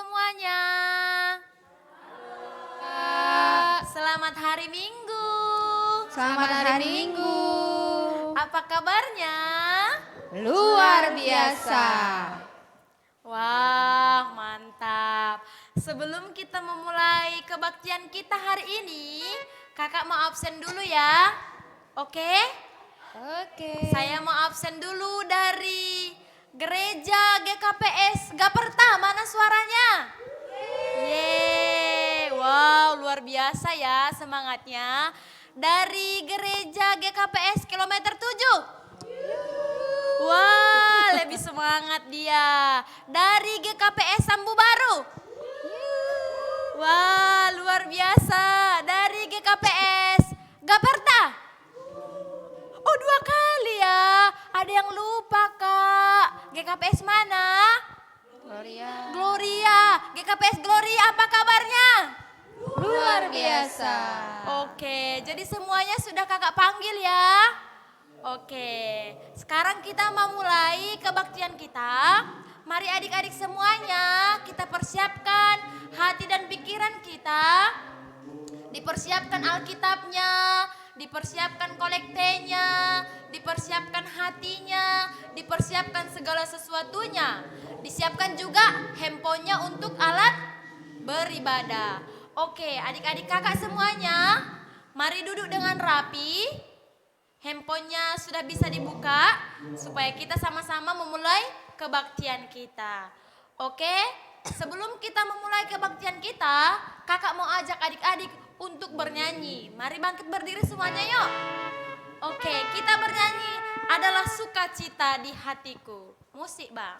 semuanya. Selamat hari Minggu. Selamat hari Minggu. Apa kabarnya? Luar biasa. Wah, mantap. Sebelum kita memulai kebaktian kita hari ini, kakak mau absen dulu ya. Oke? Oke. Saya mau absen dulu dari gereja GKPS Gaperta. Mana suaranya? Yeay, wow luar biasa ya semangatnya. Dari gereja GKPS kilometer 7. Wah, lebih semangat dia. Dari GKPS Sambu Baru. Wah, luar biasa. Dari GKPS Gaperta. Oh, 2 kali ya. Ada yang lupa, Kak. GKPS mana? Gloria. GKPS Gloria, apa kabarnya? Luar biasa. Oke, jadi semuanya sudah kakak panggil ya. Oke, sekarang kita mau mulai kebaktian kita. Mari adik-adik semuanya kita persiapkan hati dan pikiran kita. Dipersiapkan Alkitabnya, dipersiapkan kolektenya, dipersiapkan hatinya, dipersiapkan segala sesuatunya. Disiapkan juga handphonenya untuk alat beribadah. Oke, adik-adik kakak semuanya, mari duduk dengan rapi. Handphonenya sudah bisa dibuka supaya kita sama-sama memulai kebaktian kita. Oke, sebelum kita memulai kebaktian kita, kakak mau ajak adik-adik untuk bernyanyi. Mari bangkit berdiri semuanya yuk. Oke, kita bernyanyi adalah sukacita di hatiku. Musik bang.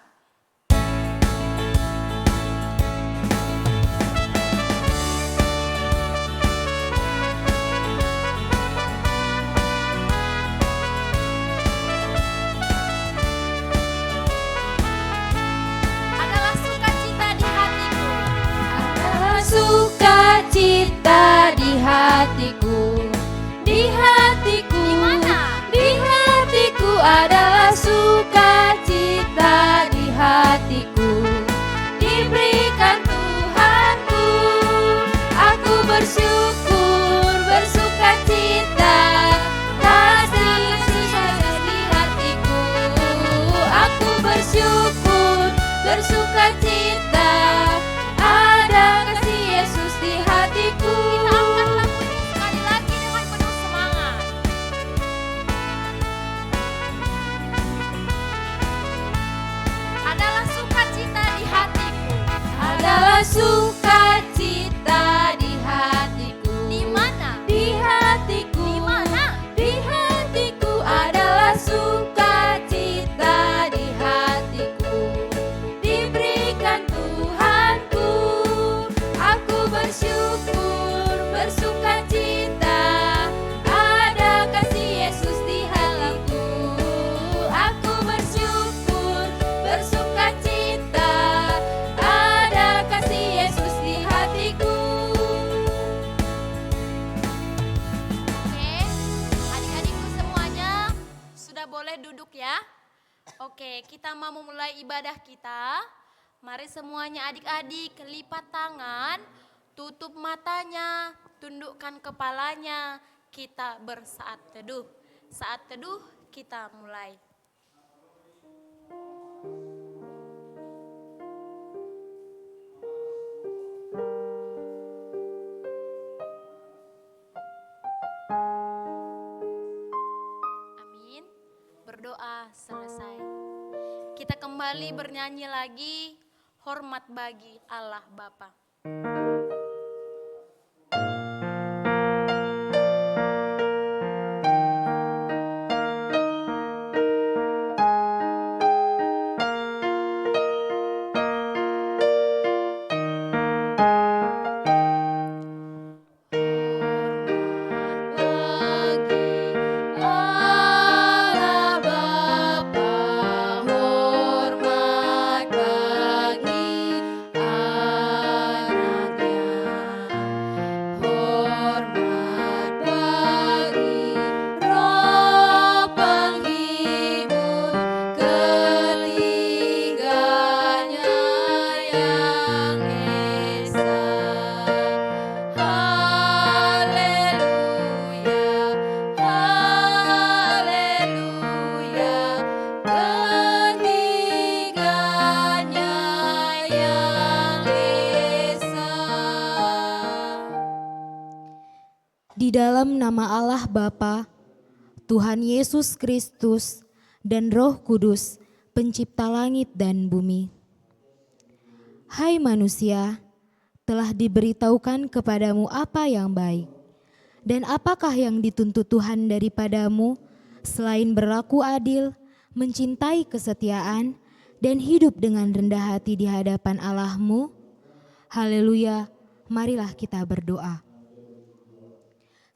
Adalah sukacita di hatiku. Adalah sukacita di hatiku. Di hatiku. Di mana? Di hatiku adalah sukacita di hatiku. Diberikan Tuhanku. Aku bersyukur, bersukacita. Kasih Yesus di hatiku. Aku bersyukur, bersukacita. Ada kasih Yesus di hatiku. Kita angkat lagu ini sekali lagi dengan penuh semangat. Adalah sukacita di hatiku. Adalah sukacita di hatiku. Di mana? Di hatiku. Di mana? Di hatiku adalah sukacita di hatiku. Diberikan Tuhanku. Aku bersyukur, bersukacita. Ada kasih Yesus di hatiku. Aku bersyukur, bersukacita. Ada kasih Yesus di hatiku. Oke, adik-adikku semuanya sudah boleh duduk ya. Oke, kita mau memulai ibadah kita. Mari semuanya adik-adik lipat tangan, tutup matanya, tundukkan kepalanya. Kita bersaat teduh. Saat teduh kita mulai. Amin. Berdoa selesai. Kita kembali bernyanyi lagi, hormat bagi Allah Bapa. Hormat bagi Allah Bapa, hormat bagi Di dalam nama Allah Bapa, Tuhan Yesus Kristus, dan Roh Kudus, pencipta langit dan bumi. Hai manusia, telah diberitahukan kepadamu apa yang baik. Dan apakah yang dituntut Tuhan daripadamu selain berlaku adil, mencintai kesetiaan, dan hidup dengan rendah hati di hadapan Allahmu? Haleluya, marilah kita berdoa.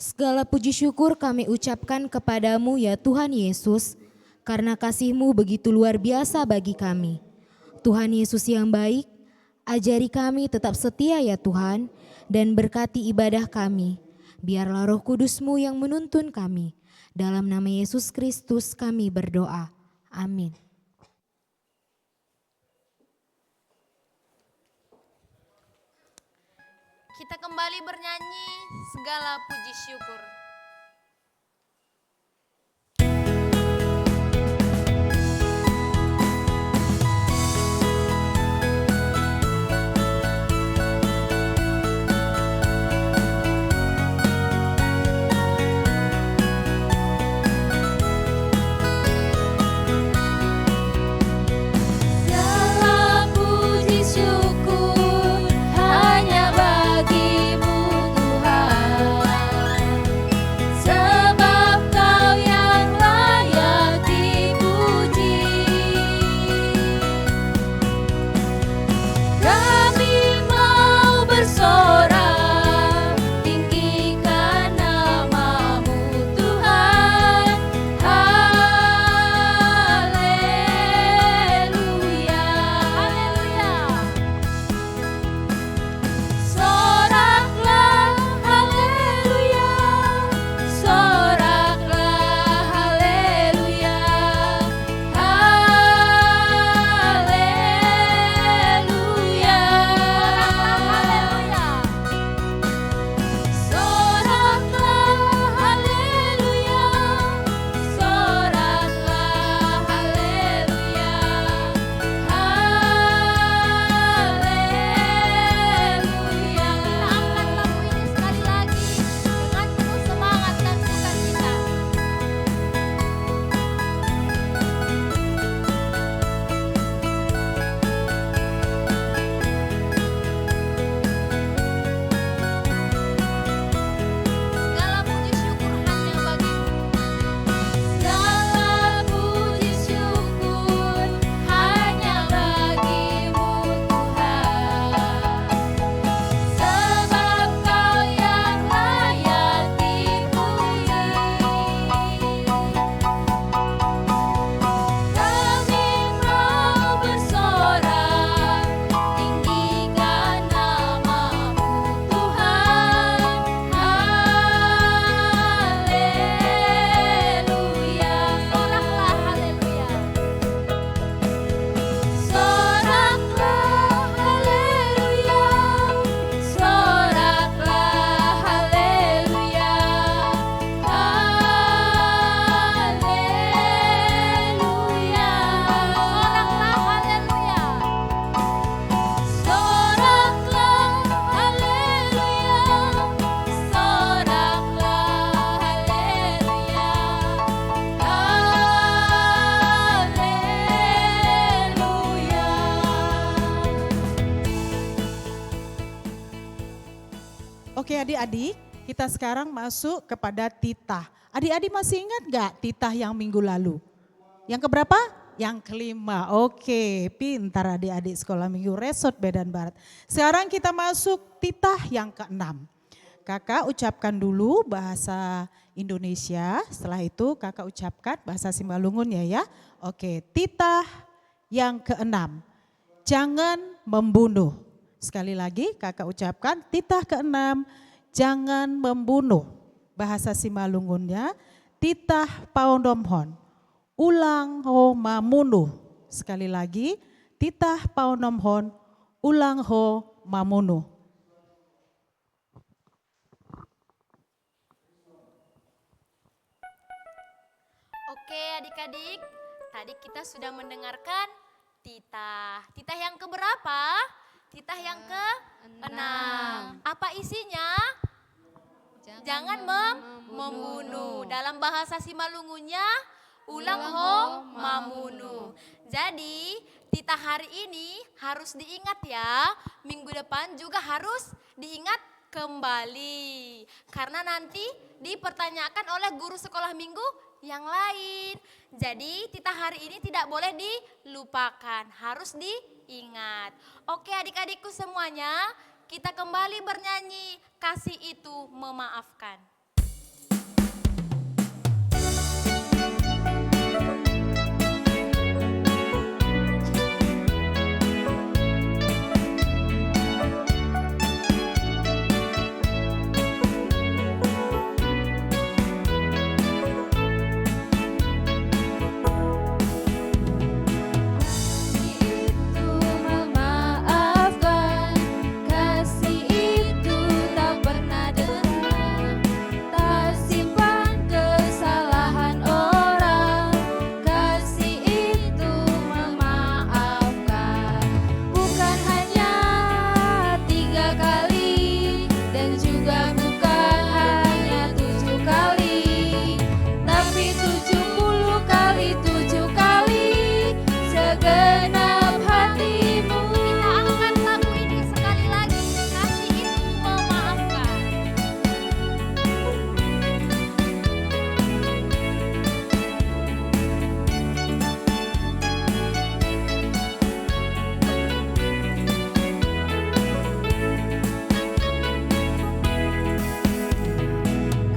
Segala puji syukur kami ucapkan kepadamu ya Tuhan Yesus, karena kasih-Mu begitu luar biasa bagi kami. Tuhan Yesus yang baik, ajari kami tetap setia ya Tuhan, dan berkati ibadah kami. Biarlah Roh Kudus-Mu yang menuntun kami. Dalam nama Yesus Kristus kami berdoa. Amin. Kita kembali bernyanyi segala puji syukur. Segala puji syukur hanya bagimu Tuhan, sebab Kau yang layak dipuji. Kami mau bersorak, tinggikan nama-Mu Tuhan. Haleluya, haleluya. Soraklah haleluya, soraklah haleluya, haleluya. Soraklah haleluya, soraklah haleluya, haleluya. Kita angkat lagu ini sekali lagi dengan penuh semangat dan sukacita. Segala puji syukur hanya bagimu. Segala puji syukur hanya bagimu Tuhan, sebab Kau yang layak dipuji. Kami mau bersorak, tinggikan nama-Mu Tuhan. Haleluya, Soraklah haleluya. soraklah haleluya, soraklah haleluya, haleluya. Soraklah haleluya. Soraklah haleluya, soraklah haleluya, haleluya. Oke adik-adik, kita sekarang masuk kepada titah. Adik-adik masih ingat gak titah yang minggu lalu? Yang keberapa? Yang kelima. Oke, pintar adik-adik sekolah minggu Resort Medan Barat. Sekarang kita masuk titah yang keenam. Kakak ucapkan dulu bahasa Indonesia, setelah itu kakak ucapkan bahasa Simbalungun ya. Oke, titah yang keenam. Jangan membunuh. Sekali lagi kakak ucapkan titah keenam, jangan membunuh. Bahasa Simalungunnya, titah paunomhon, ulang ho mamunuh. Sekali lagi, titah paunomhon, ulang ho mamunuh. Oke adik-adik, tadi kita sudah mendengarkan titah. Titah yang keberapa? Titah yang ke-6. Apa isinya? jangan membunuh. Dalam bahasa Simalungunya, ulang ho mamunu. Jadi titah hari ini harus diingat ya, minggu depan juga harus diingat kembali. Karena nanti dipertanyakan oleh guru sekolah minggu yang lain. Jadi titah hari ini tidak boleh dilupakan, harus diingat. Oke adik-adikku semuanya, kita kembali bernyanyi Kasih Itu Memaafkan. Itu memaafkan, kasih itu tak pernah dendam, tak simpan kesalahan orang. Kasih itu memaafkan, bukan hanya 3 kali dan juga bukan hanya 7 kali, tapi 70 kali 7 kali segenap hatimu. Kita angkat lagu ini sekali lagi, Kasih Itu Memaafkan.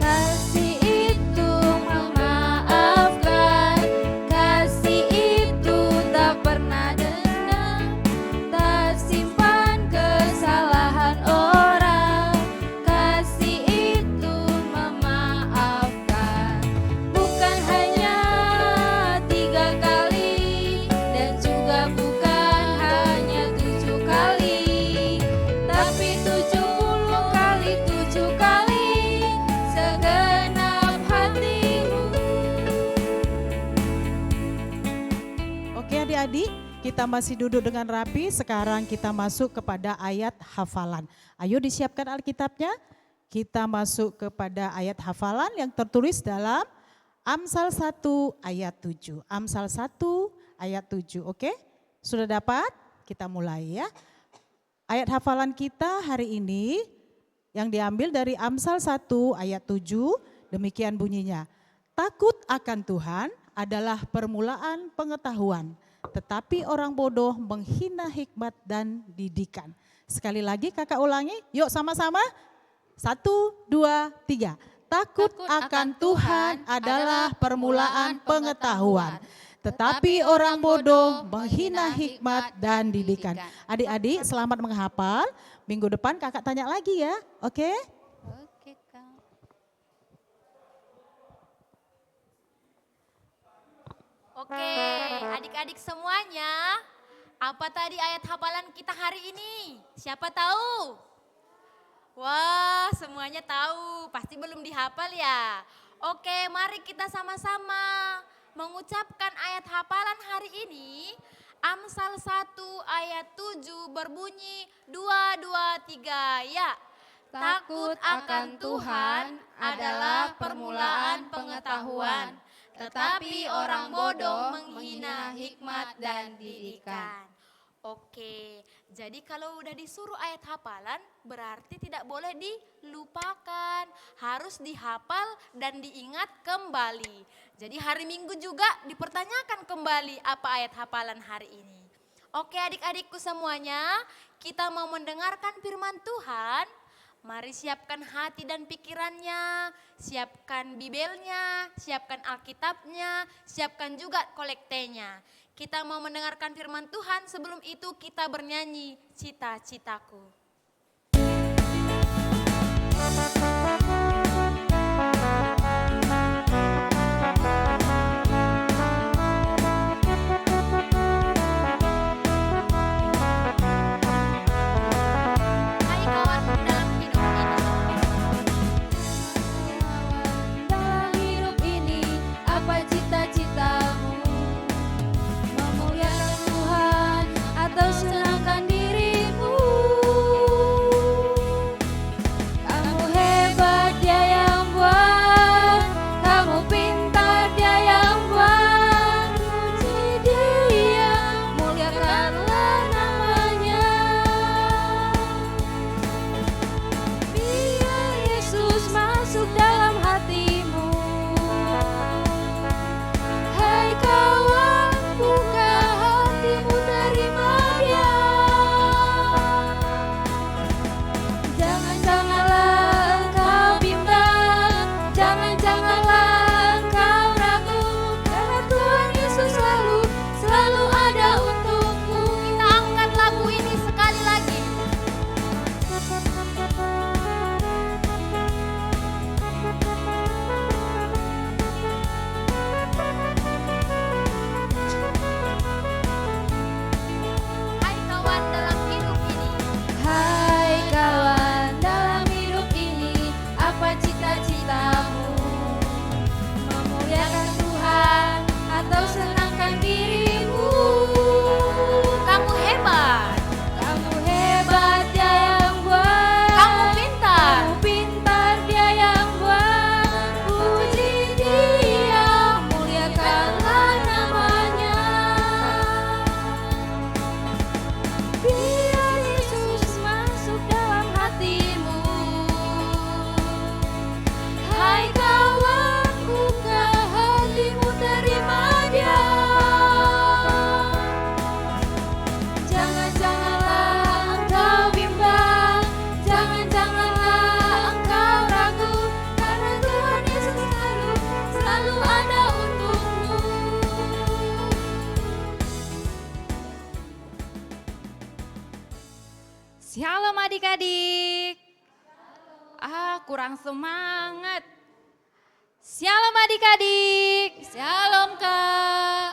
Kasih itu memaafkan, kasih itu tak pernah dendam, tak simpan kesalahan orang. Kasih itu memaafkan, bukan hanya 3 kali dan juga bukan hanya 7 kali, tapi 70 kali 7 kali segenap hatimu. Oke adik-adik, kita masih duduk dengan rapi. Sekarang kita masuk kepada ayat hafalan. Ayo disiapkan Alkitabnya. Kita masuk kepada ayat hafalan yang tertulis dalam Amsal 1 ayat 7. Amsal 1 ayat 7, oke? Sudah dapat? Kita mulai ya. Ayat hafalan kita hari ini yang diambil dari Amsal 1 ayat 7, demikian bunyinya. Takut akan Tuhan adalah permulaan pengetahuan, tetapi orang bodoh menghina hikmat dan didikan. Sekali lagi kakak ulangi, yuk sama-sama. 1, 2, 3. Takut akan Tuhan adalah permulaan pengetahuan, tetapi orang bodoh menghina hikmat dan didikan. Adik-adik selamat menghafal, minggu depan kakak tanya lagi ya, oke? Oke, Kak. Oke, adik-adik semuanya, apa tadi ayat hafalan kita hari ini? Siapa tahu? Wah, semuanya tahu, pasti belum dihafal ya. Oke, mari kita sama-sama mengucapkan ayat hafalan hari ini. Amsal 1 ayat 7 berbunyi 2, 2, 3 ya. Takut akan Tuhan adalah permulaan pengetahuan, tetapi orang bodoh menghina hikmat dan didikan. Oke, jadi kalau udah disuruh ayat hafalan berarti tidak boleh dilupakan, harus dihafal dan diingat kembali. Jadi hari Minggu juga dipertanyakan kembali apa ayat hafalan hari ini. Oke adik-adikku semuanya, kita mau mendengarkan firman Tuhan. Mari siapkan hati dan pikirannya, siapkan Bibelnya, siapkan Alkitabnya, siapkan juga kolektenya. Kita mau mendengarkan firman Tuhan, sebelum itu kita bernyanyi Cita-Citaku. Hai kawan dalam hidup ini. Dalam hidup ini, apa cita-citamu? Memuliakan Tuhan atau senangkan dirimu? masuk dalam hatimu. Hai kawan, buka hatimu, terima Dia. Jangan-janganlah engkau bimbang, jangan-janganlah engkau ragu, karena Tuhan Yesus selalu ada untukmu. Kita angkat lagu ini sekali lagi. Hai kawan dalam hidup ini. Hai kawan, dalam hidup ini apa cita-citamu? Memuliakan Tuhan atau senangkan dirimu? Kamu hebat. Kamu hebat, Dia yang buat. Kamu pintar. Kamu pintar, Dia yang buat. Puji Dia, muliakanlah namanya. Biar Yesus masuk dalam hatimu. Hai kawan, buka hatimu, terima Dia. Jangan-janganlah engkau bimbang, jangan-janganlah engkau ragu, karena Tuhan Yesus selalu ada untukmu. Shalom adik-adik. Kurang semangat. Shalom adik-adik. Shalom Kak.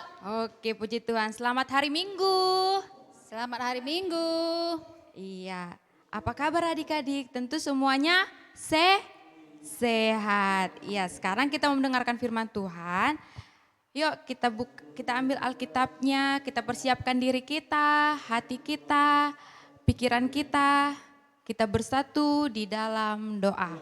Oke, puji Tuhan. Selamat hari Minggu. Selamat hari Minggu. Iya. Apa kabar adik-adik? Tentu semuanya sehat. Iya, sekarang kita mau mendengarkan firman Tuhan. Yuk kita ambil Alkitabnya, kita persiapkan diri kita, hati kita, pikiran kita. Kita bersatu di dalam doa.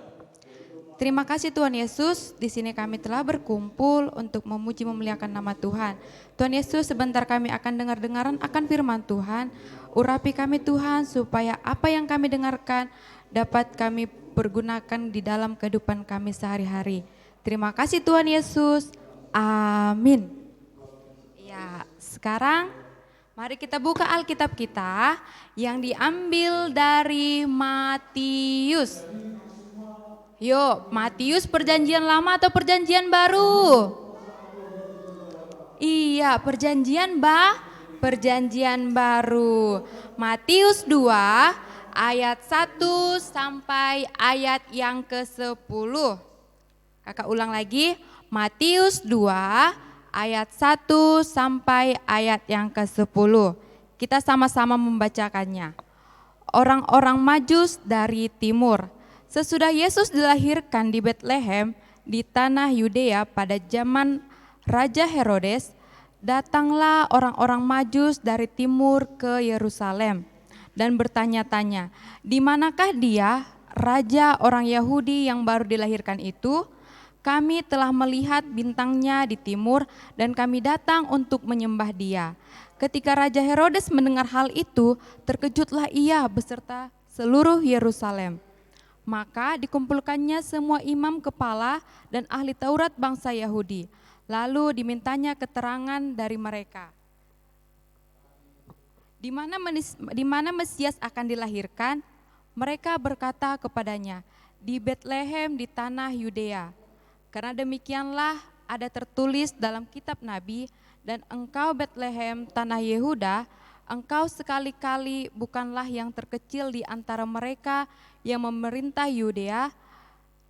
Terima kasih Tuhan Yesus, di sini kami telah berkumpul untuk memuji memuliakan nama Tuhan. Tuhan Yesus, sebentar kami akan dengar-dengaran akan firman Tuhan. Urapi kami Tuhan, supaya apa yang kami dengarkan dapat kami pergunakan di dalam kehidupan kami sehari-hari. Terima kasih Tuhan Yesus, amin. Ya, sekarang mari kita buka Alkitab kita yang diambil dari Matius. Yuk, Matius perjanjian lama atau perjanjian baru? Iya, perjanjian baru. Matius 2 ayat 1 sampai ayat yang ke-10. Kakak ulang lagi, Matius 2 ayat 1 sampai ayat yang ke-10. Kita sama-sama membacakannya. Orang-orang Majus dari timur. Sesudah Yesus dilahirkan di Betlehem di tanah Yudea pada zaman Raja Herodes, datanglah orang-orang Majus dari timur ke Yerusalem dan bertanya-tanya, di manakah dia, raja orang Yahudi yang baru dilahirkan itu? Kami telah melihat bintangnya di timur dan kami datang untuk menyembah dia. Ketika Raja Herodes mendengar hal itu, terkejutlah ia beserta seluruh Yerusalem. Maka dikumpulkannya semua imam kepala dan ahli Taurat bangsa Yahudi. Lalu dimintanya keterangan dari mereka. Di mana Mesias akan dilahirkan? Mereka berkata kepadanya, di Betlehem di tanah Yudea. Karena demikianlah ada tertulis dalam kitab Nabi, dan engkau Betlehem tanah Yehuda, engkau sekali-kali bukanlah yang terkecil di antara mereka yang memerintah Yudea,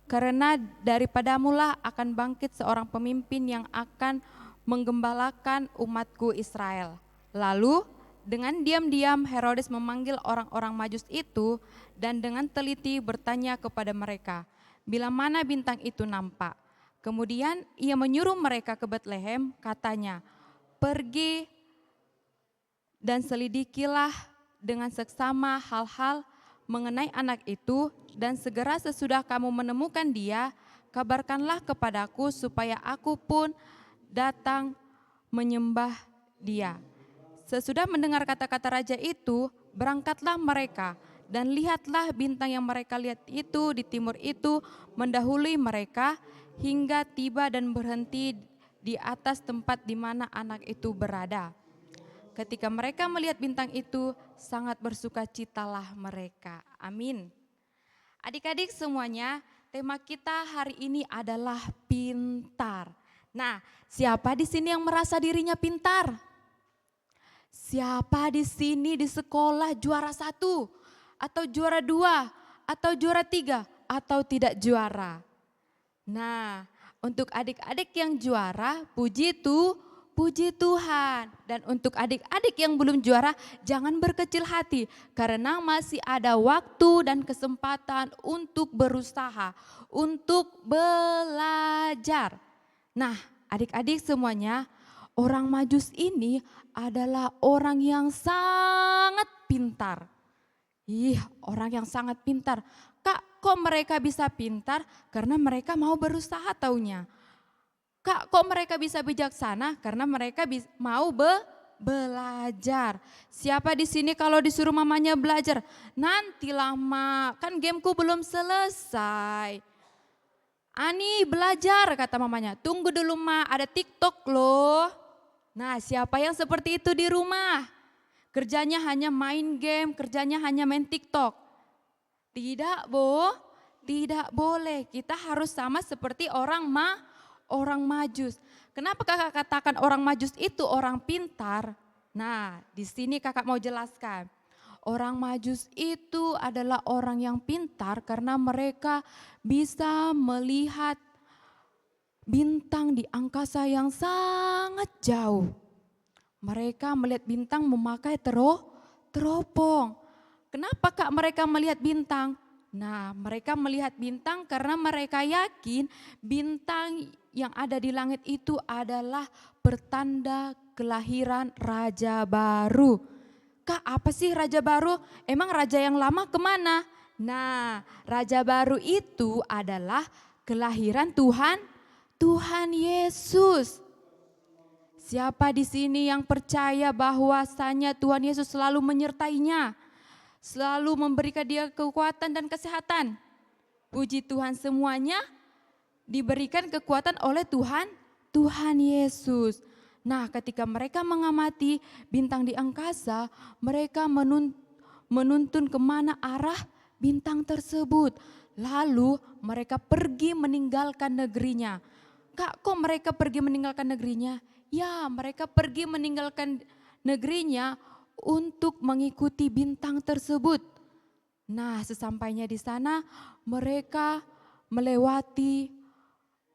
karena daripadamulah akan bangkit seorang pemimpin yang akan menggembalakan umatku Israel. Lalu dengan diam-diam Herodes memanggil orang-orang Majus itu dan dengan teliti bertanya kepada mereka, bila mana bintang itu nampak. Kemudian ia menyuruh mereka ke Betlehem, katanya, pergi dan selidikilah dengan seksama hal-hal mengenai anak itu, dan segera sesudah kamu menemukan dia, kabarkanlah kepadaku supaya aku pun datang menyembah dia. Sesudah mendengar kata-kata raja itu, berangkatlah mereka Dan lihatlah bintang yang mereka lihat itu di timur itu mendahului mereka hingga tiba dan berhenti di atas tempat di mana anak itu berada. Ketika mereka melihat bintang itu, sangat bersukacitalah mereka. Amin. Adik-adik semuanya, tema kita hari ini adalah pintar. Nah, siapa di sini yang merasa dirinya pintar? Siapa di sini di sekolah juara 1 atau juara 2 atau juara 3 atau tidak juara? Nah, untuk adik-adik yang juara, puji Tuhan. Dan untuk adik-adik yang belum juara, jangan berkecil hati karena masih ada waktu dan kesempatan untuk berusaha, untuk belajar. Nah, adik-adik semuanya, orang Majus ini adalah orang yang sangat pintar. Orang yang sangat pintar. Kak, kok mereka bisa pintar? Karena mereka mau berusaha taunya. Kak, kok mereka bisa bijaksana? Karena mereka mau belajar. Siapa di sini kalau disuruh mamanya belajar? Nanti lama, kan gameku belum selesai. Ani belajar kata mamanya, tunggu dulu ma, ada TikTok loh. Nah, siapa yang seperti itu di rumah? Kerjanya hanya main game, kerjanya hanya main TikTok. Tidak, tidak boleh. Kita harus sama seperti orang Majus. Kenapa kakak katakan orang Majus itu orang pintar? Nah, di sini kakak mau jelaskan. Orang Majus itu adalah orang yang pintar karena mereka bisa melihat bintang di angkasa yang sangat jauh. Mereka melihat bintang memakai teropong. Kenapa kak mereka melihat bintang? Nah, mereka melihat bintang karena mereka yakin bintang yang ada di langit itu adalah pertanda kelahiran Raja Baru. Kak, apa sih Raja Baru? Emang Raja yang lama kemana? Nah, Raja Baru itu adalah kelahiran Tuhan Yesus. Siapa di sini yang percaya bahwasanya Tuhan Yesus selalu menyertainya? Selalu memberikan dia kekuatan dan kesehatan. Puji Tuhan, semuanya diberikan kekuatan oleh Tuhan Yesus. Nah, ketika mereka mengamati bintang di angkasa, mereka menuntun kemana arah bintang tersebut. Lalu mereka pergi meninggalkan negerinya. Kak, kok mereka pergi meninggalkan negerinya? Ya, mereka pergi meninggalkan negerinya untuk mengikuti bintang tersebut. Nah, sesampainya di sana mereka melewati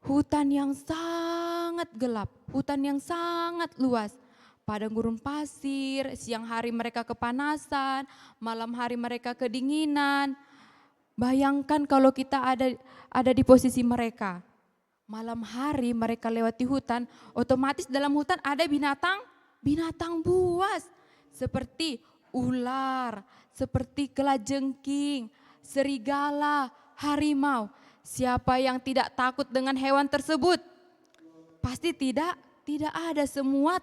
hutan yang sangat gelap, hutan yang sangat luas. Padang gurun pasir, siang hari mereka kepanasan, malam hari mereka kedinginan. Bayangkan kalau kita ada di posisi mereka. Malam hari mereka lewati hutan, otomatis dalam hutan ada binatang buas. Seperti ular, seperti kelajengking, serigala, harimau. Siapa yang tidak takut dengan hewan tersebut? Pasti tidak ada, semua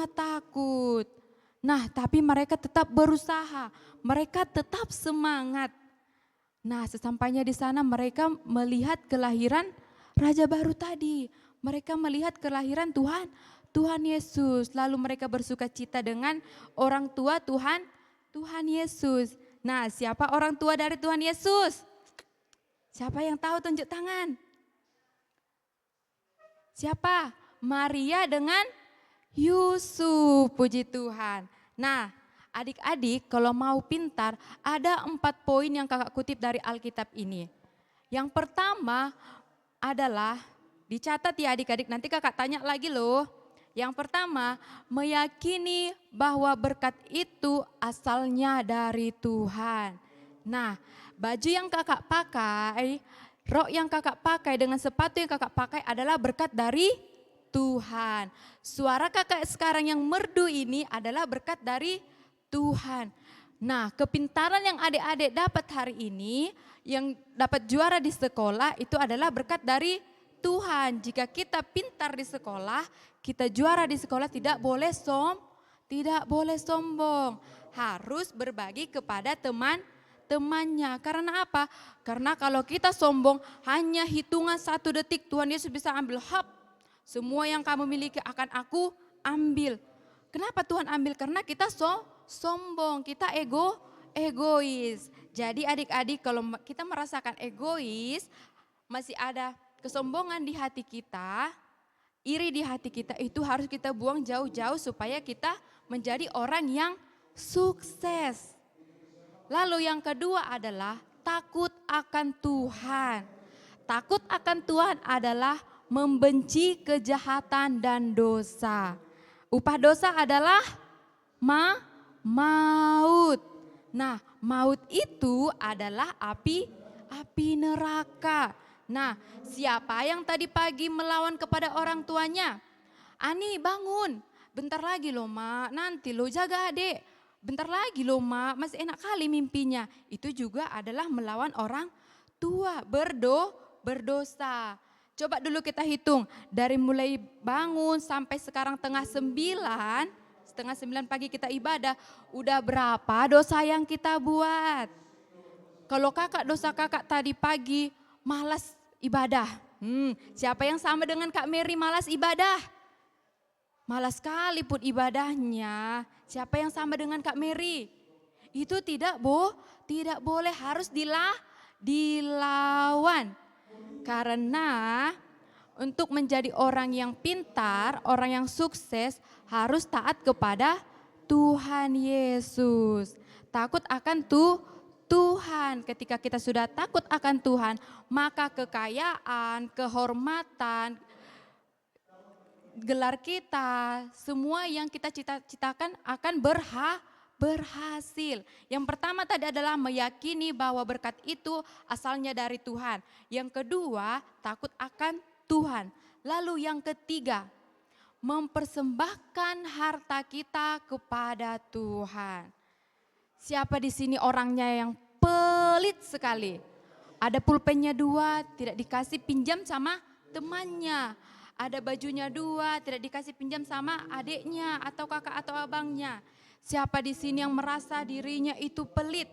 takut. Nah, tapi mereka tetap berusaha, mereka tetap semangat. Nah, sesampainya di sana mereka melihat kelahiran Raja Baru tadi. Mereka melihat kelahiran Tuhan Yesus. Lalu mereka bersuka cita dengan orang tua Tuhan Yesus. Nah, siapa orang tua dari Tuhan Yesus? Siapa yang tahu, tunjuk tangan? Siapa? Maria dengan Yusuf, puji Tuhan. Nah, adik-adik kalau mau pintar, ada 4 poin yang kakak kutip dari Alkitab ini. Yang pertama adalah, dicatat ya adik-adik, nanti kakak tanya lagi loh. Yang pertama, meyakini bahwa berkat itu asalnya dari Tuhan. Nah, baju yang kakak pakai, rok yang kakak pakai dengan sepatu yang kakak pakai adalah berkat dari Tuhan. Suara kakak sekarang yang merdu ini adalah berkat dari Tuhan. Nah, kepintaran yang adik-adik dapat hari ini, yang dapat juara di sekolah itu adalah berkat dari Tuhan. Jika kita pintar di sekolah, kita juara di sekolah, tidak boleh sombong. harus berbagi kepada temannya. Karena apa? Karena kalau kita sombong hanya hitungan 1 detik Tuhan Yesus bisa ambil semua yang kamu miliki akan aku ambil. Kenapa Tuhan ambil? Karena kita sombong, kita egois. Jadi adik-adik kalau kita merasakan egois, masih ada kesombongan di hati kita, iri di hati kita, itu harus kita buang jauh-jauh supaya kita menjadi orang yang sukses. Lalu yang kedua adalah takut akan Tuhan. Takut akan Tuhan adalah membenci kejahatan dan dosa. Upah dosa adalah maut. Nah, maut itu adalah api neraka. Nah, siapa yang tadi pagi melawan kepada orang tuanya? Ani, bangun. Bentar lagi loh, Mak. Nanti lo jaga adik. Bentar lagi loh, Mak. Masih enak kali mimpinya. Itu juga adalah melawan orang tua. Berdosa. Coba dulu kita hitung. Dari mulai bangun sampai sekarang setengah 9 pagi kita ibadah. Udah berapa dosa yang kita buat? Kalau dosa kakak tadi pagi malas ibadah. Siapa yang sama dengan Kak Mary malas ibadah? Malas sekali pun ibadahnya. Siapa yang sama dengan Kak Mary? Itu tidak boleh, harus dilawan. Karena untuk menjadi orang yang pintar, orang yang sukses harus taat kepada Tuhan Yesus. Takut akan Tuhan. Ketika kita sudah takut akan Tuhan, maka kekayaan, kehormatan, gelar kita, semua yang kita cita-citakan akan berhasil. Yang pertama tadi adalah meyakini bahwa berkat itu asalnya dari Tuhan. Yang kedua, takut akan Tuhan. Lalu yang ketiga, mempersembahkan harta kita kepada Tuhan. Siapa di sini orangnya yang pelit sekali? Ada pulpennya 2, tidak dikasih pinjam sama temannya. Ada bajunya 2, tidak dikasih pinjam sama adiknya atau kakak atau abangnya. Siapa di sini yang merasa dirinya itu pelit?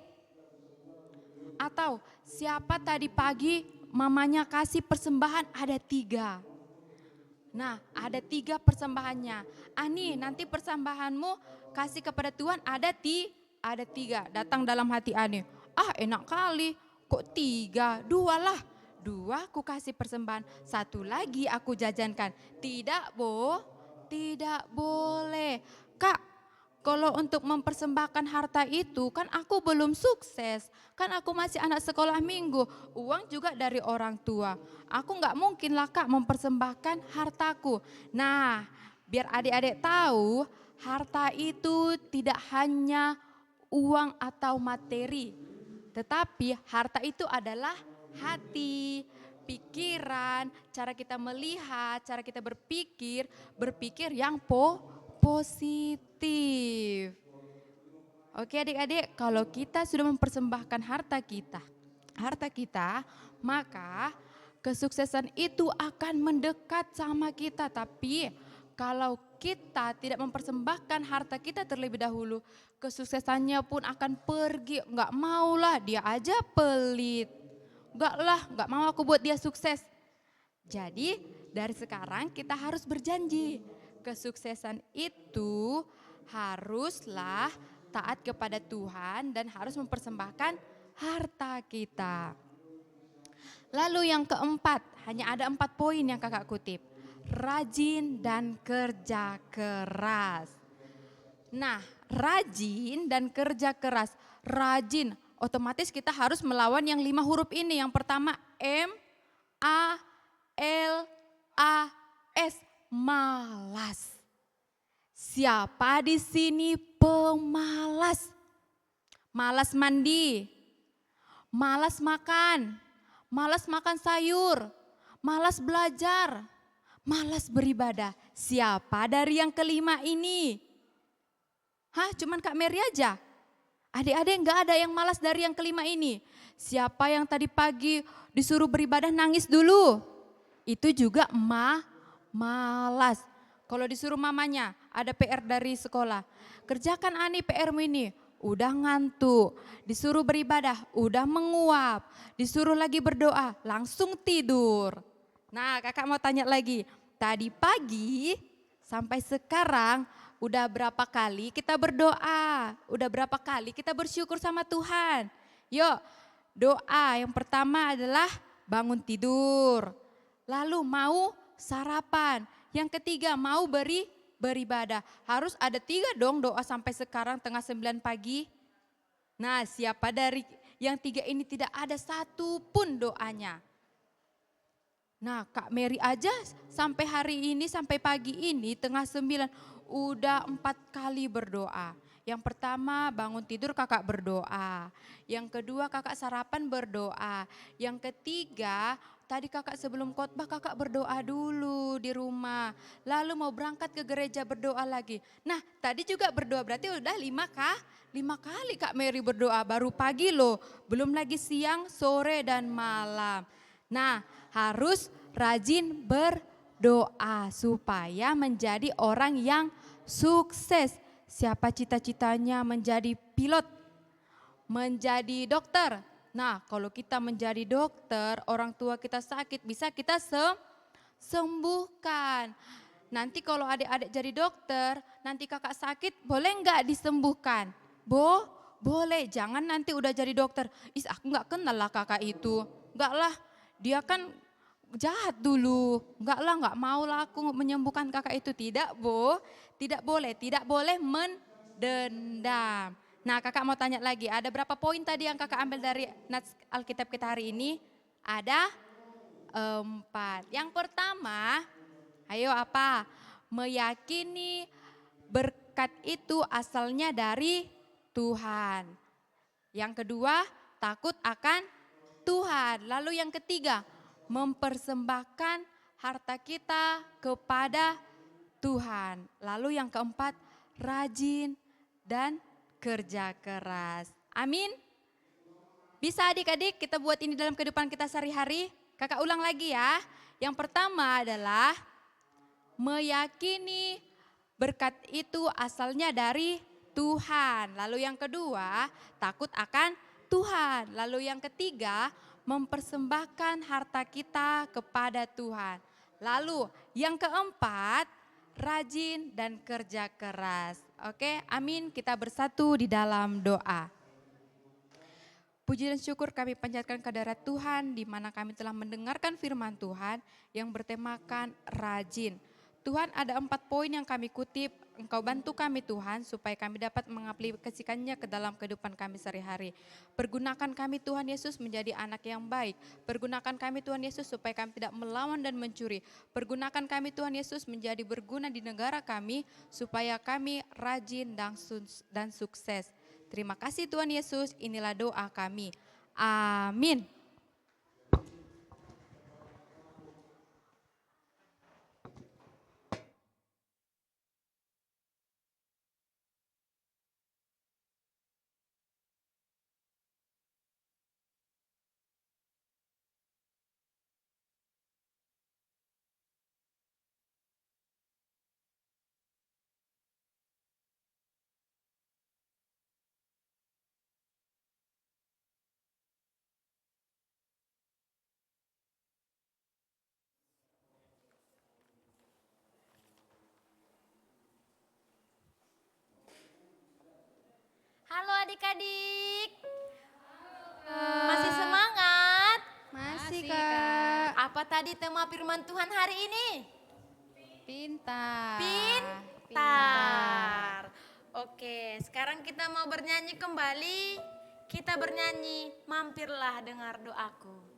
Atau siapa tadi pagi mamanya kasih persembahan ada 3. Nah, ada 3 persembahannya. Ani, nanti persembahanmu kasih kepada Tuhan ada 3. Datang dalam hati Ani. Enak kali, kok 3? 2 lah. 2 aku kasih persembahan, 1 lagi aku jajankan. Tidak boleh. Kak, kalau untuk mempersembahkan harta itu kan aku belum sukses. Kan aku masih anak sekolah minggu. Uang juga dari orang tua. Aku gak mungkin lah Kak mempersembahkan hartaku. Nah, biar adik-adik tahu harta itu tidak hanya uang atau materi. Tetapi harta itu adalah hati, pikiran, cara kita melihat, cara kita berpikir yang positif. Oke adik-adik, kalau kita sudah mempersembahkan harta kita, maka kesuksesan itu akan mendekat sama kita. Tapi kalau kita tidak mempersembahkan harta kita terlebih dahulu, kesuksesannya pun akan pergi. Enggak maulah, dia aja pelit. Enggak mau aku buat dia sukses. Jadi dari sekarang kita harus berjanji. Kesuksesan itu haruslah taat kepada Tuhan dan harus mempersembahkan harta kita. Lalu yang keempat, hanya ada 4 poin yang kakak kutip. Rajin dan kerja keras. Nah, rajin dan kerja keras. Rajin, otomatis kita harus melawan yang 5 huruf ini. Yang pertama M-A-L-A-S, malas. Siapa di sini pemalas? Malas mandi, malas makan sayur, malas belajar, malas beribadah. Siapa dari yang kelima ini? Cuman Kak Mary aja? Adik-adik enggak ada yang malas dari yang kelima ini. Siapa yang tadi pagi disuruh beribadah nangis dulu? Itu juga malas. Kalau disuruh mamanya ada PR dari sekolah. Kerjakan Ani PR-mu ini. udah ngantuk. Disuruh beribadah, udah menguap. Disuruh lagi berdoa, langsung tidur. Nah, kakak mau tanya lagi, tadi pagi sampai sekarang udah berapa kali kita berdoa? Udah berapa kali kita bersyukur sama Tuhan? Yuk, doa yang pertama adalah bangun tidur. Lalu mau sarapan. Yang ketiga mau beribadah. Harus ada 3 dong doa sampai sekarang tengah 9 pagi. Nah, siapa dari yang 3 ini tidak ada satu pun doanya? Nah, Kak Mary aja sampai hari ini, sampai pagi ini tengah 9 udah 4 kali berdoa. Yang pertama bangun tidur kakak berdoa. Yang kedua kakak sarapan berdoa. Yang ketiga tadi kakak sebelum khotbah kakak berdoa dulu di rumah. Lalu mau berangkat ke gereja berdoa lagi. Nah tadi juga berdoa berarti udah 5 kali Kak Mary berdoa. Baru pagi loh, belum lagi siang, sore dan malam. Nah harus rajin berdoa supaya menjadi orang yang sukses. Siapa cita-citanya menjadi pilot, menjadi dokter. Nah kalau kita menjadi dokter, orang tua kita sakit bisa kita sembuhkan. Nanti kalau adik-adik jadi dokter, nanti kakak sakit boleh nggak disembuhkan? Boleh, jangan nanti udah jadi dokter. Aku nggak kenal lah kakak itu. Nggak lah, dia kan jahat dulu. Enggak lah, enggak mau lah aku menyembuhkan kakak itu. Tidak boleh mendendam. Nah kakak mau tanya lagi, ada berapa poin tadi yang kakak ambil dari nats Alkitab kita hari ini? Ada 4. Yang pertama, ayo apa? Meyakini berkat itu asalnya dari Tuhan. Yang kedua, takut akan Tuhan. Lalu yang ketiga, mempersembahkan harta kita kepada Tuhan. Lalu yang keempat, rajin dan kerja keras. Amin. Bisa adik-adik kita buat ini dalam kehidupan kita sehari-hari. Kakak ulang lagi ya. Yang pertama adalah meyakini berkat itu asalnya dari Tuhan. Lalu yang kedua, takut akan Tuhan. Lalu yang ketiga, mempersembahkan harta kita kepada Tuhan. Lalu yang keempat, rajin dan kerja keras. Oke, amin. Kita bersatu di dalam doa. Puji dan syukur kami panjatkan kehadirat Tuhan di mana kami telah mendengarkan firman Tuhan yang bertemakan rajin. Tuhan, ada 4 poin yang kami kutip. Engkau bantu kami Tuhan supaya kami dapat mengaplikasikannya ke dalam kehidupan kami sehari-hari. Pergunakan kami Tuhan Yesus menjadi anak yang baik. Pergunakan kami Tuhan Yesus supaya kami tidak melawan dan mencuri. Pergunakan kami Tuhan Yesus menjadi berguna di negara kami supaya kami rajin dan sukses. Terima kasih Tuhan Yesus, inilah doa kami. Amin. Halo adik-adik. Masih semangat? Masih Kak. Apa tadi tema firman Tuhan hari ini? Pintar. Pintar. Oke, sekarang kita mau bernyanyi kembali. Kita bernyanyi, mampirlah dengar doaku.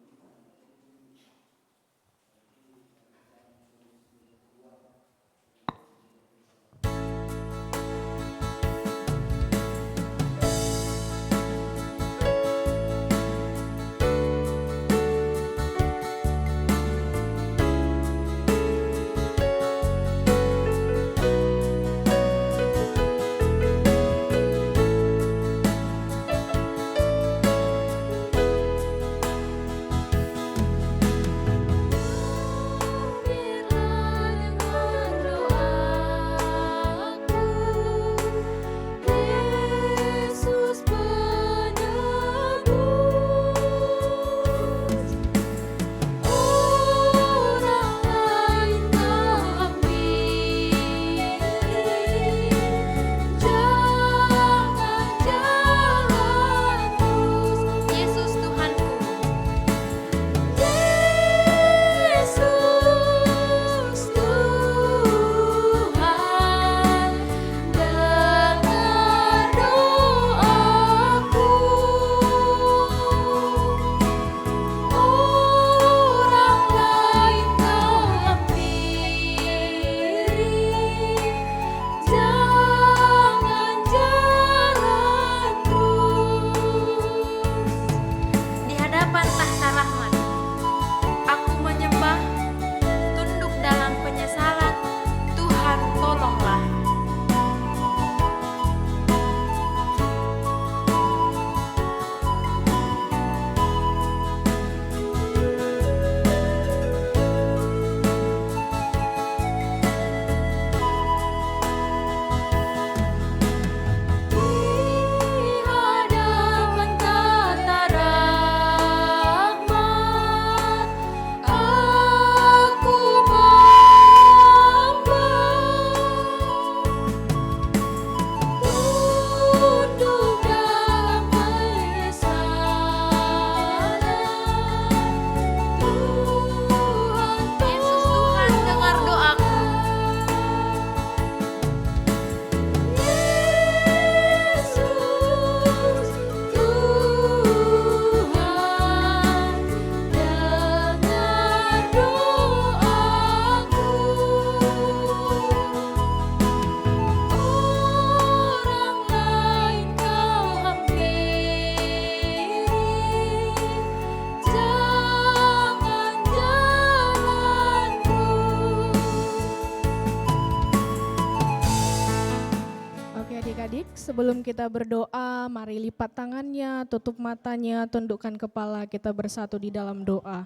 Sebelum kita berdoa, mari lipat tangannya, tutup matanya, tundukkan kepala, kita bersatu di dalam doa.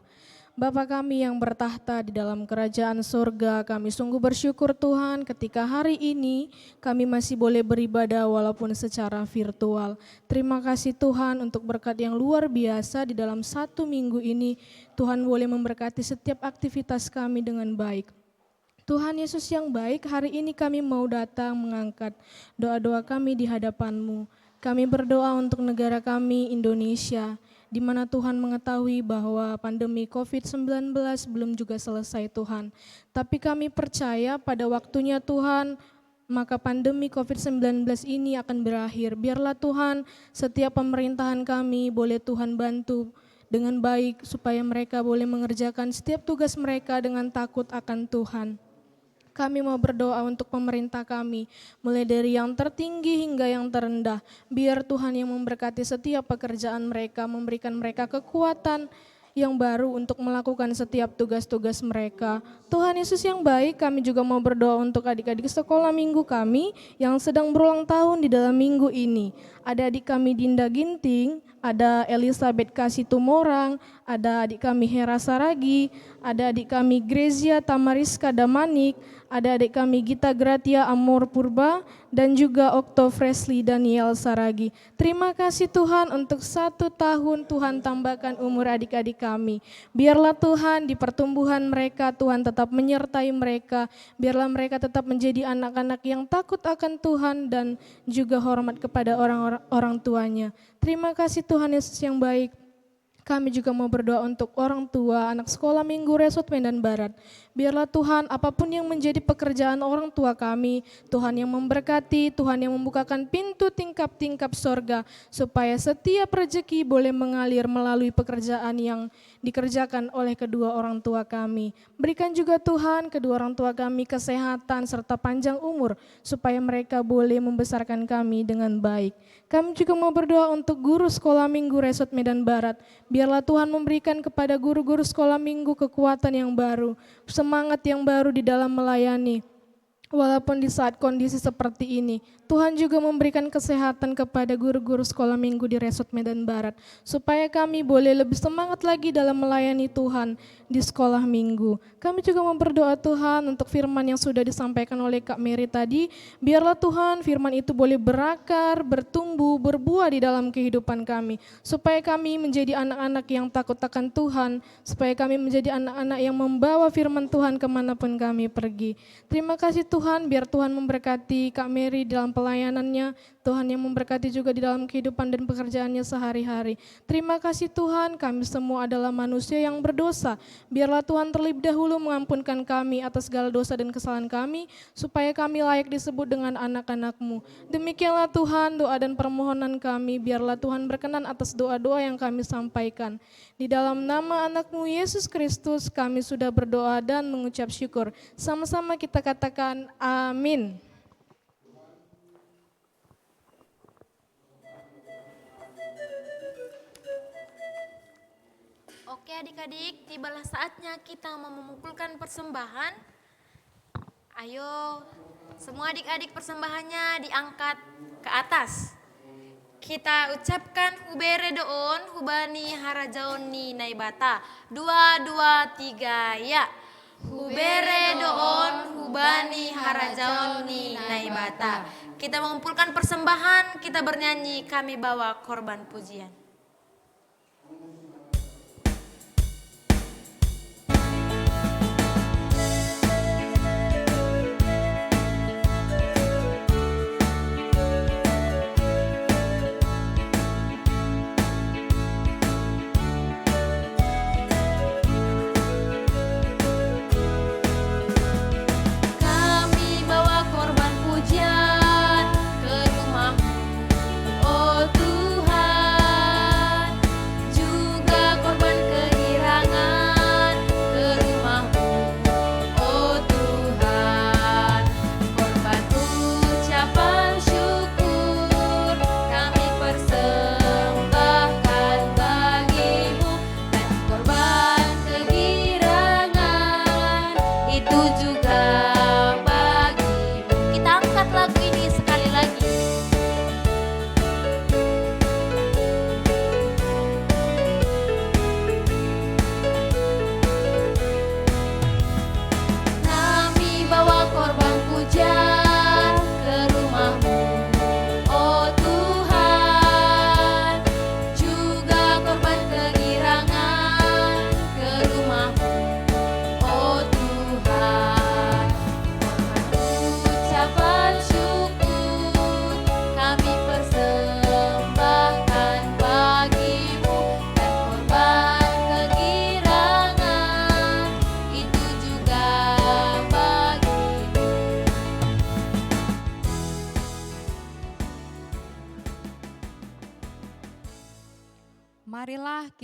Bapa kami yang bertahta di dalam kerajaan surga, kami sungguh bersyukur Tuhan ketika hari ini kami masih boleh beribadah walaupun secara virtual. Terima kasih Tuhan untuk berkat yang luar biasa di dalam 1 minggu ini. Tuhan boleh memberkati setiap aktivitas kami dengan baik. Tuhan Yesus yang baik, hari ini kami mau datang mengangkat doa-doa kami di hadapan-Mu. Kami berdoa untuk negara kami Indonesia, di mana Tuhan mengetahui bahwa pandemi COVID-19 belum juga selesai Tuhan. Tapi kami percaya pada waktunya Tuhan, maka pandemi COVID-19 ini akan berakhir. Biarlah Tuhan setiap pemerintahan kami boleh Tuhan bantu dengan baik, supaya mereka boleh mengerjakan setiap tugas mereka dengan takut akan Tuhan. Kami mau berdoa untuk pemerintah kami, mulai dari yang tertinggi hingga yang terendah. Biar Tuhan yang memberkati setiap pekerjaan mereka, memberikan mereka kekuatan yang baru untuk melakukan setiap tugas-tugas mereka. Tuhan Yesus yang baik, kami juga mau berdoa untuk adik-adik sekolah minggu kami yang sedang berulang tahun di dalam minggu ini. Ada adik kami Dinda Ginting, ada Elizabeth Kasih Tumorang, ada adik kami Hera Saragi, ada adik kami Grezia Tamariska Damanik, ada adik kami Gita Gratia Amor Purba, dan juga Okto Fresly Daniel Saragi. Terima kasih Tuhan untuk 1 tahun Tuhan tambahkan umur adik-adik kami. Biarlah Tuhan di pertumbuhan mereka, Tuhan tetap menyertai mereka. Biarlah mereka tetap menjadi anak-anak yang takut akan Tuhan dan juga hormat kepada orang tuanya. Terima kasih Tuhan Yesus yang baik. Kami juga mau berdoa untuk orang tua, anak sekolah minggu Resort Medan Barat. Biarlah Tuhan apapun yang menjadi pekerjaan orang tua kami, Tuhan yang memberkati, Tuhan yang membukakan pintu tingkap-tingkap sorga, supaya setiap rezeki boleh mengalir melalui pekerjaan yang dikerjakan oleh kedua orang tua kami. Berikan juga Tuhan kedua orang tua kami kesehatan serta panjang umur, supaya mereka boleh membesarkan kami dengan baik. Kami juga mau berdoa untuk guru sekolah minggu Resort Medan Barat. Biarlah Tuhan memberikan kepada guru-guru sekolah minggu kekuatan yang baru, semangat yang baru di dalam melayani. Walaupun di saat kondisi seperti ini, Tuhan juga memberikan kesehatan kepada guru-guru sekolah minggu di Resort Medan Barat, supaya kami boleh lebih semangat lagi dalam melayani Tuhan di sekolah minggu. Kami juga berdoa Tuhan untuk firman yang sudah disampaikan oleh Kak Mary tadi, biarlah Tuhan firman itu boleh berakar, bertumbuh, berbuah di dalam kehidupan kami, supaya kami menjadi anak-anak yang takut akan Tuhan, supaya kami menjadi anak-anak yang membawa firman Tuhan kemanapun kami pergi. Terima kasih Tuhan, biar Tuhan memberkati Kak Mary dalam pelayanannya, Tuhan yang memberkati juga di dalam kehidupan dan pekerjaannya sehari-hari. Terima kasih Tuhan, kami semua adalah manusia yang berdosa. Biarlah Tuhan terlebih dahulu mengampunkan kami atas segala dosa dan kesalahan kami, supaya kami layak disebut dengan anak-anak-Mu. Demikianlah Tuhan doa dan permohonan kami, biarlah Tuhan berkenan atas doa-doa yang kami sampaikan. Di dalam nama anak-Mu Yesus Kristus kami sudah berdoa dan mengucap syukur. Sama-sama kita katakan amin. Oke adik-adik, tibalah saatnya kita mau memukulkan persembahan. Ayo, semua adik-adik persembahannya diangkat ke atas. Kita ucapkan hubere doon, hubani harajaoni naibata. 2, 2, 3, ya. Hubere doon, hubani harajaoni naibata. Kita mengumpulkan persembahan, kita bernyanyi, kami bawa korban pujian. Kami bawa korban pujian ke rumah-Mu, oh Tuhan.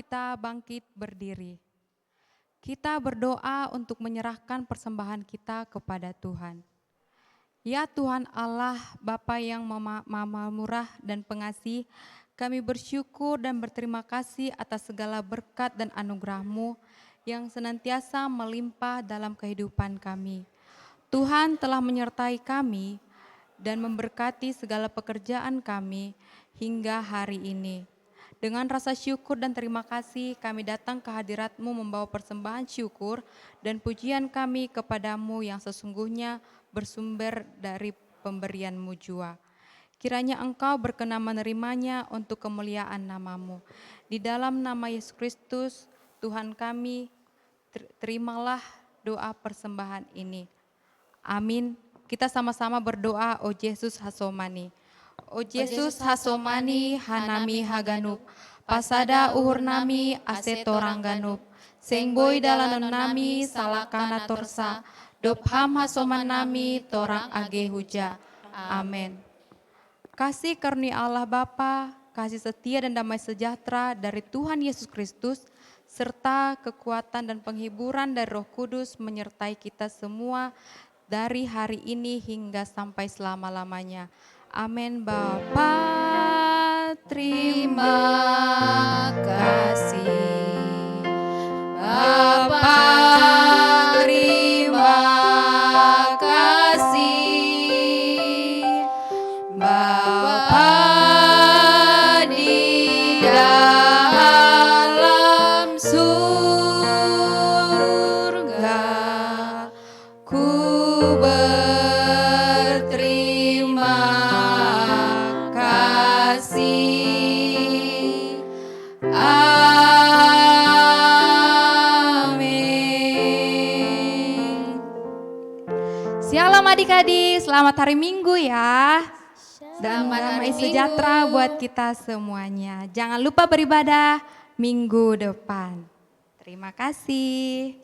kita bangkit berdiri. Kita berdoa untuk menyerahkan persembahan kita kepada Tuhan. Ya Tuhan Allah, Bapa yang Maha Murah dan Pengasih, kami bersyukur dan berterima kasih atas segala berkat dan anugerah-Mu yang senantiasa melimpah dalam kehidupan kami. Tuhan telah menyertai kami dan memberkati segala pekerjaan kami hingga hari ini. Dengan rasa syukur dan terima kasih kami datang ke hadirat-Mu membawa persembahan syukur dan pujian kami kepadamu yang sesungguhnya bersumber dari pemberian-Mu jua. Kiranya Engkau berkenan menerimanya untuk kemuliaan nama-Mu. Di dalam nama Yesus Kristus, Tuhan kami, terimalah doa persembahan ini. Amin. Kita sama-sama berdoa, O Yesus Hasomani. O Yesus Hasomani hanami haganup, pasada uhur nami asetorang ganup, sengboi dalanon nami salakana torsa, dopham hasoman nami torang age huja. Amin. Kasih karunia Allah Bapa, kasih setia dan damai sejahtera dari Tuhan Yesus Kristus, serta kekuatan dan penghiburan dari Roh Kudus menyertai kita semua dari hari ini hingga sampai selama-lamanya. Amin. Bapa, terima kasih. Bapa, terima kasih. Bapa di dalam surga, ku berterima kasih. Amin. Shalom adik-adik, selamat hari Minggu ya. Dan damai sejahtera buat kita semuanya. Jangan lupa beribadah minggu depan. Terima kasih.